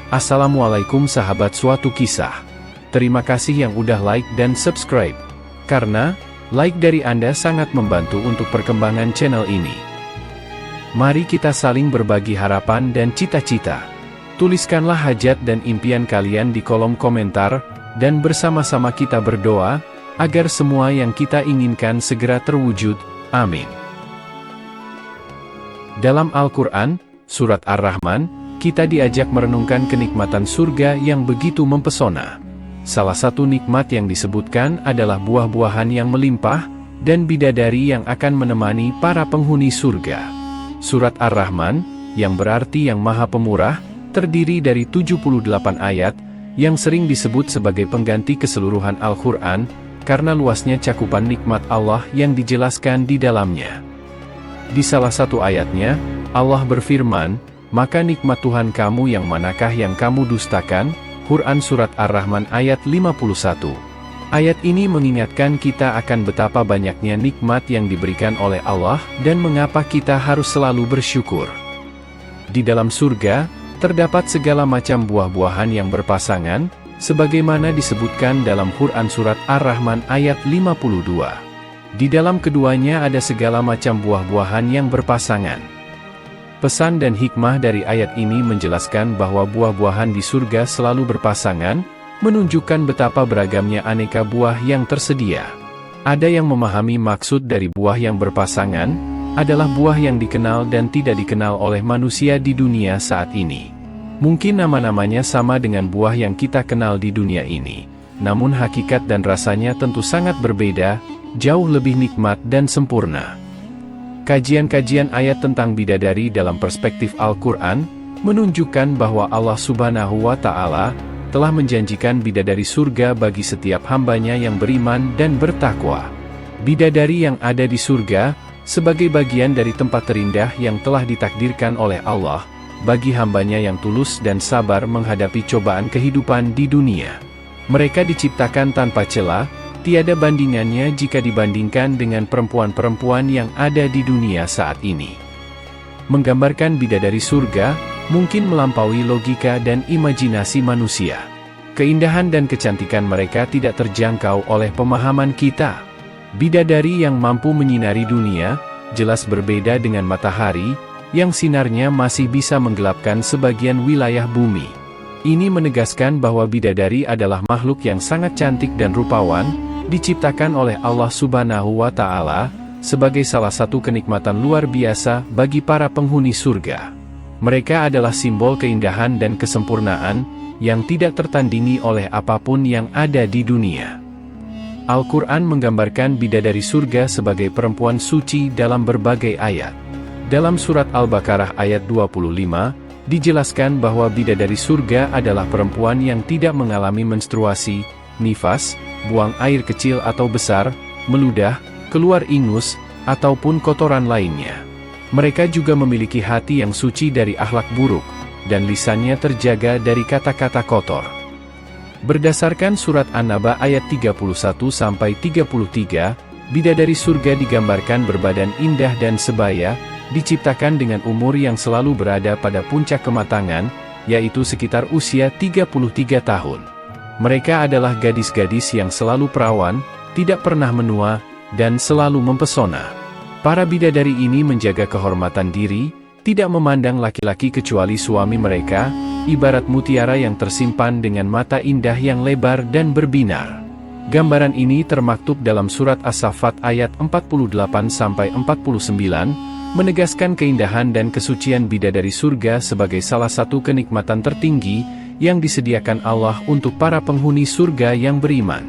Assalamualaikum sahabat suatu kisah. Terima kasih yang udah like dan subscribe. Karena, like dari Anda sangat membantu untuk perkembangan channel ini. Mari kita saling berbagi harapan dan cita-cita. Tuliskanlah hajat dan impian kalian di kolom komentar, dan bersama-sama kita berdoa, agar semua yang kita inginkan segera terwujud. Amin. Dalam Al-Quran, Surat Ar-Rahman, kita diajak merenungkan kenikmatan surga yang begitu mempesona. Salah satu nikmat yang disebutkan adalah buah-buahan yang melimpah, dan bidadari yang akan menemani para penghuni surga. Surat Ar-Rahman, yang berarti yang Maha Pemurah, terdiri dari 78 ayat, yang sering disebut sebagai pengganti keseluruhan Al-Quran, karena luasnya cakupan nikmat Allah yang dijelaskan di dalamnya. Di salah satu ayatnya, Allah berfirman, "Maka nikmat Tuhan kamu yang manakah yang kamu dustakan?" Quran Surat Ar-Rahman ayat 51. Ayat ini mengingatkan kita akan betapa banyaknya nikmat yang diberikan oleh Allah dan mengapa kita harus selalu bersyukur. Di dalam surga, terdapat segala macam buah-buahan yang berpasangan, sebagaimana disebutkan dalam Quran Surat Ar-Rahman ayat 52. Di dalam keduanya ada segala macam buah-buahan yang berpasangan. Pesan dan hikmah dari ayat ini menjelaskan bahwa buah-buahan di surga selalu berpasangan, menunjukkan betapa beragamnya aneka buah yang tersedia. Ada yang memahami maksud dari buah yang berpasangan, adalah buah yang dikenal dan tidak dikenal oleh manusia di dunia saat ini. Mungkin nama-namanya sama dengan buah yang kita kenal di dunia ini, namun hakikat dan rasanya tentu sangat berbeda, jauh lebih nikmat dan sempurna. Kajian-kajian ayat tentang bidadari dalam perspektif Al-Quran, menunjukkan bahwa Allah Subhanahu wa Ta'ala telah menjanjikan bidadari surga bagi setiap hambanya yang beriman dan bertakwa. Bidadari yang ada di surga, sebagai bagian dari tempat terindah yang telah ditakdirkan oleh Allah, bagi hambanya yang tulus dan sabar menghadapi cobaan kehidupan di dunia. Mereka diciptakan tanpa celah, tiada bandingannya jika dibandingkan dengan perempuan-perempuan yang ada di dunia saat ini. Menggambarkan bidadari surga, mungkin melampaui logika dan imajinasi manusia. Keindahan dan kecantikan mereka tidak terjangkau oleh pemahaman kita. Bidadari yang mampu menyinari dunia, jelas berbeda dengan matahari, yang sinarnya masih bisa menggelapkan sebagian wilayah bumi. Ini menegaskan bahwa bidadari adalah makhluk yang sangat cantik dan rupawan, diciptakan oleh Allah Subhanahu wa Ta'ala, sebagai salah satu kenikmatan luar biasa bagi para penghuni surga. Mereka adalah simbol keindahan dan kesempurnaan, yang tidak tertandingi oleh apapun yang ada di dunia. Al-Quran menggambarkan bidadari surga sebagai perempuan suci dalam berbagai ayat. Dalam surat Al-Baqarah ayat 25, dijelaskan bahwa bidadari surga adalah perempuan yang tidak mengalami menstruasi, nifas, buang air kecil atau besar, meludah, keluar ingus, ataupun kotoran lainnya. Mereka juga memiliki hati yang suci dari akhlak buruk, dan lisannya terjaga dari kata-kata kotor. Berdasarkan surat An-Naba ayat 31-33, bidadari surga digambarkan berbadan indah dan sebaya, diciptakan dengan umur yang selalu berada pada puncak kematangan, yaitu sekitar usia 33 tahun. Mereka adalah gadis-gadis yang selalu perawan, tidak pernah menua, dan selalu mempesona. Para bidadari ini menjaga kehormatan diri, tidak memandang laki-laki kecuali suami mereka, ibarat mutiara yang tersimpan dengan mata indah yang lebar dan berbinar. Gambaran ini termaktub dalam surat As-Saffat ayat 48-49, menegaskan keindahan dan kesucian bidadari surga sebagai salah satu kenikmatan tertinggi, yang disediakan Allah untuk para penghuni surga yang beriman.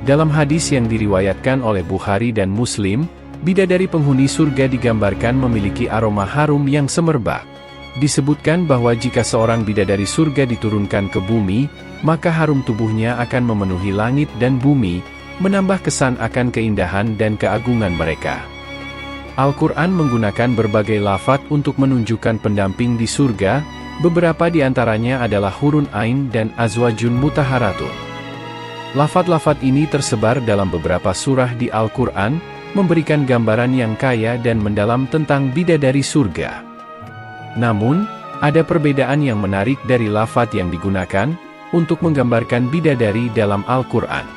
Dalam hadis yang diriwayatkan oleh Bukhari dan Muslim, bidadari penghuni surga digambarkan memiliki aroma harum yang semerbak. Disebutkan bahwa jika seorang bidadari surga diturunkan ke bumi, maka harum tubuhnya akan memenuhi langit dan bumi, menambah kesan akan keindahan dan keagungan mereka. Al-Quran menggunakan berbagai lafaz untuk menunjukkan pendamping di surga. Beberapa di antaranya adalah hurun ain dan azwajun mutaharatun. Lafaz-lafaz ini tersebar dalam beberapa surah di Al-Quran, memberikan gambaran yang kaya dan mendalam tentang bidadari surga. Namun, Ada perbedaan yang menarik dari lafadz yang digunakan untuk menggambarkan bidadari dalam Al-Quran.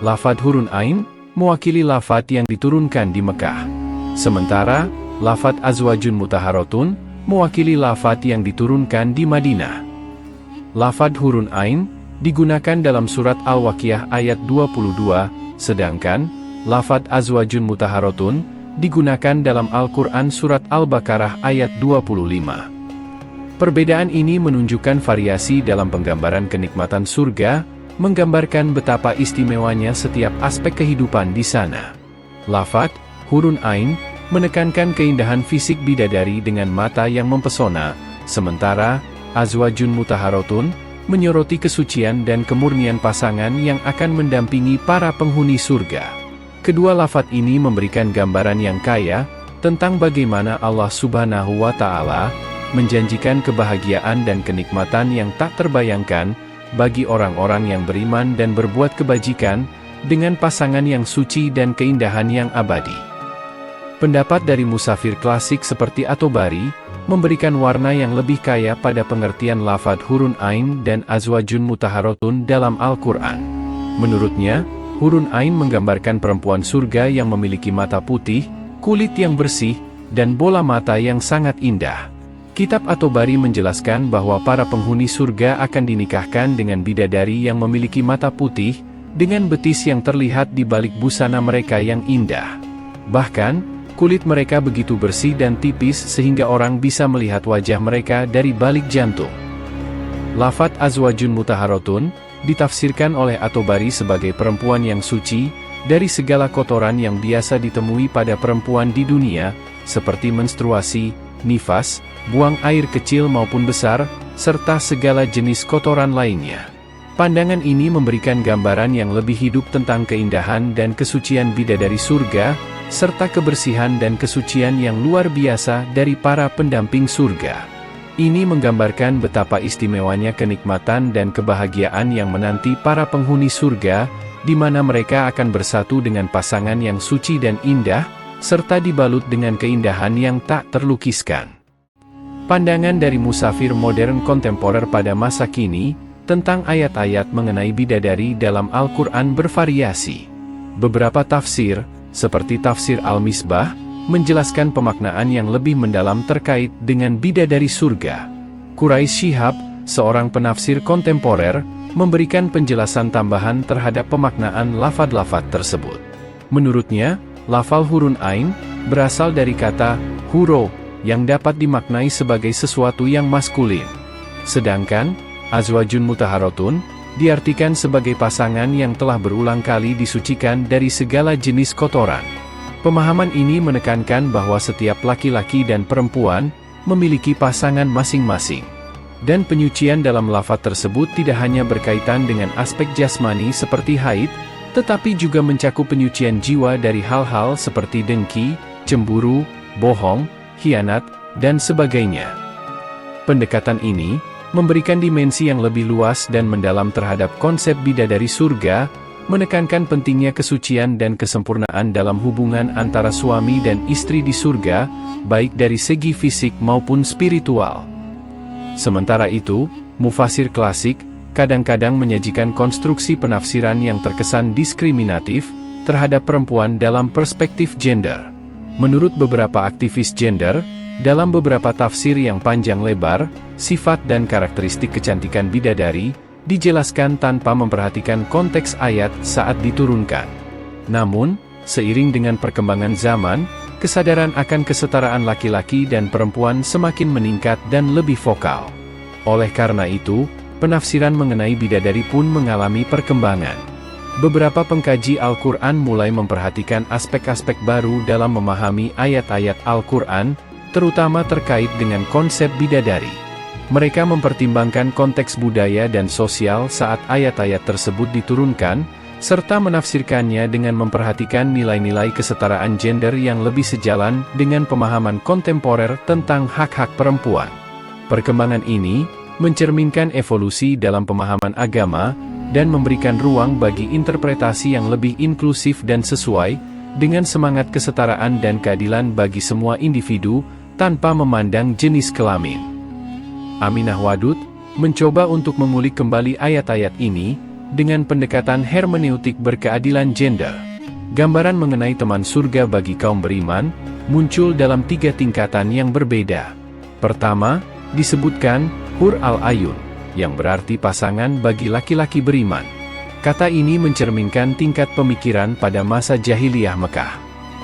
Lafadz hurun ain mewakili lafadz yang diturunkan di Mekah. Sementara, lafadz azwajun mutaharotun mewakili lafadz yang diturunkan di Madinah. Lafadz hurun ain digunakan dalam surat Al-Waqiah ayat 22, sedangkan lafadz azwajun mutaharotun digunakan dalam Al-Quran surat Al-Baqarah ayat 25. Perbedaan ini menunjukkan variasi dalam penggambaran kenikmatan surga, menggambarkan betapa istimewanya setiap aspek kehidupan di sana. Lafadz hurun ain menekankan keindahan fisik bidadari dengan mata yang mempesona, sementara azwajun mutaharotun menyoroti kesucian dan kemurnian pasangan yang akan mendampingi para penghuni surga. Kedua lafadz ini memberikan gambaran yang kaya tentang bagaimana Allah Subhanahu wa Ta'ala menjanjikan kebahagiaan dan kenikmatan yang tak terbayangkan bagi orang-orang yang beriman dan berbuat kebajikan dengan pasangan yang suci dan keindahan yang abadi. Pendapat dari musafir klasik seperti At-Tabari memberikan warna yang lebih kaya pada pengertian lafadz hurun ain dan azwajun mutaharotun dalam Al-Quran. Menurutnya, hurun ain menggambarkan perempuan surga yang memiliki mata putih, kulit yang bersih, dan bola mata yang sangat indah. Kitab At-Tabari menjelaskan bahwa para penghuni surga akan dinikahkan dengan bidadari yang memiliki mata putih, dengan betis yang terlihat di balik busana mereka yang indah. Bahkan, kulit mereka begitu bersih dan tipis sehingga orang bisa melihat wajah mereka dari balik jantung. Lafadz azwajun mutaharotun ditafsirkan oleh At-Tabari sebagai perempuan yang suci, dari segala kotoran yang biasa ditemui pada perempuan di dunia, seperti menstruasi, nifas, buang air kecil maupun besar, serta segala jenis kotoran lainnya. Pandangan ini memberikan gambaran yang lebih hidup tentang keindahan dan kesucian bidadari surga, serta kebersihan dan kesucian yang luar biasa dari para pendamping surga. Ini menggambarkan betapa istimewanya kenikmatan dan kebahagiaan yang menanti para penghuni surga, di mana mereka akan bersatu dengan pasangan yang suci dan indah, serta dibalut dengan keindahan yang tak terlukiskan. Pandangan dari musafir modern kontemporer pada masa kini tentang ayat-ayat mengenai bidadari dalam Al-Quran bervariasi. Beberapa tafsir, seperti tafsir Al-Misbah, menjelaskan pemaknaan yang lebih mendalam terkait dengan bidadari surga. Quraish Shihab, seorang penafsir kontemporer, memberikan penjelasan tambahan terhadap pemaknaan lafadz-lafadz tersebut. Menurutnya, lafal hurun ain berasal dari kata huro, yang dapat dimaknai sebagai sesuatu yang maskulin. Sedangkan, azwajun mutaharotun diartikan sebagai pasangan yang telah berulang kali disucikan dari segala jenis kotoran. Pemahaman ini menekankan bahwa setiap laki-laki dan perempuan memiliki pasangan masing-masing. Dan penyucian dalam lafadz tersebut tidak hanya berkaitan dengan aspek jasmani seperti haid, tetapi juga mencakup penyucian jiwa dari hal-hal seperti dengki, cemburu, bohong, khianat, dan sebagainya. Pendekatan ini memberikan dimensi yang lebih luas dan mendalam terhadap konsep bidadari surga, menekankan pentingnya kesucian dan kesempurnaan dalam hubungan antara suami dan istri di surga, baik dari segi fisik maupun spiritual. Sementara itu, mufasir klasik kadang-kadang menyajikan konstruksi penafsiran yang terkesan diskriminatif terhadap perempuan dalam perspektif gender. Menurut beberapa aktivis gender, dalam beberapa tafsir yang panjang lebar, sifat dan karakteristik kecantikan bidadari dijelaskan tanpa memperhatikan konteks ayat saat diturunkan. Namun, seiring dengan perkembangan zaman, kesadaran akan kesetaraan laki-laki dan perempuan semakin meningkat dan lebih vokal. Oleh karena itu, penafsiran mengenai bidadari pun mengalami perkembangan. Beberapa pengkaji Al-Quran mulai memperhatikan aspek-aspek baru dalam memahami ayat-ayat Al-Quran, terutama terkait dengan konsep bidadari. Mereka mempertimbangkan konteks budaya dan sosial saat ayat-ayat tersebut diturunkan, serta menafsirkannya dengan memperhatikan nilai-nilai kesetaraan gender yang lebih sejalan dengan pemahaman kontemporer tentang hak-hak perempuan. Perkembangan ini mencerminkan evolusi dalam pemahaman agama, dan memberikan ruang bagi interpretasi yang lebih inklusif dan sesuai dengan semangat kesetaraan dan keadilan bagi semua individu, tanpa memandang jenis kelamin. Aminah Wadud mencoba untuk mengulik kembali ayat-ayat ini dengan pendekatan hermeneutik berkeadilan gender. Gambaran mengenai teman surga bagi kaum beriman muncul dalam 3 tingkatan yang berbeda. Pertama, disebutkan Hur al-Ayun, yang berarti pasangan bagi laki-laki beriman. Kata ini mencerminkan tingkat pemikiran pada masa jahiliyah Mekah.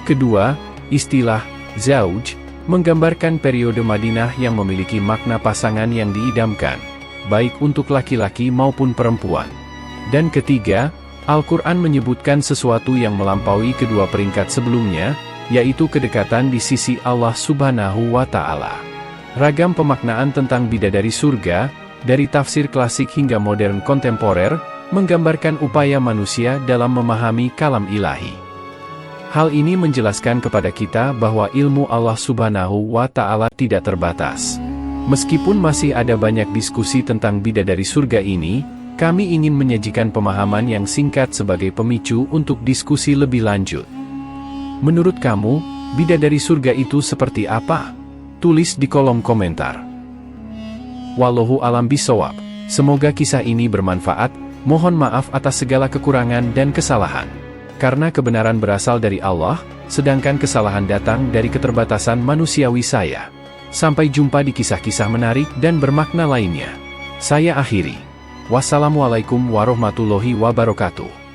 Kedua, istilah Zauj menggambarkan periode Madinah yang memiliki makna pasangan yang diidamkan, baik untuk laki-laki maupun perempuan. Dan ketiga, Al-Quran menyebutkan sesuatu yang melampaui kedua peringkat sebelumnya, yaitu kedekatan di sisi Allah Subhanahu wa Ta'ala. Ragam pemaknaan tentang bidadari surga, dari tafsir klasik hingga modern kontemporer, menggambarkan upaya manusia dalam memahami kalam ilahi. Hal ini menjelaskan kepada kita bahwa ilmu Allah Subhanahu wa Ta'ala tidak terbatas. Meskipun masih ada banyak diskusi tentang bidadari surga ini, kami ingin menyajikan pemahaman yang singkat sebagai pemicu untuk diskusi lebih lanjut. Menurut kamu, bidadari surga itu seperti apa? Tulis di kolom komentar. Wallahu alam bisawab. Semoga kisah ini bermanfaat. Mohon maaf atas segala kekurangan dan kesalahan. Karena kebenaran berasal dari Allah, sedangkan kesalahan datang dari keterbatasan manusiawi saya. Sampai jumpa di kisah-kisah menarik dan bermakna lainnya. Saya akhiri. Wassalamualaikum warahmatullahi wabarakatuh.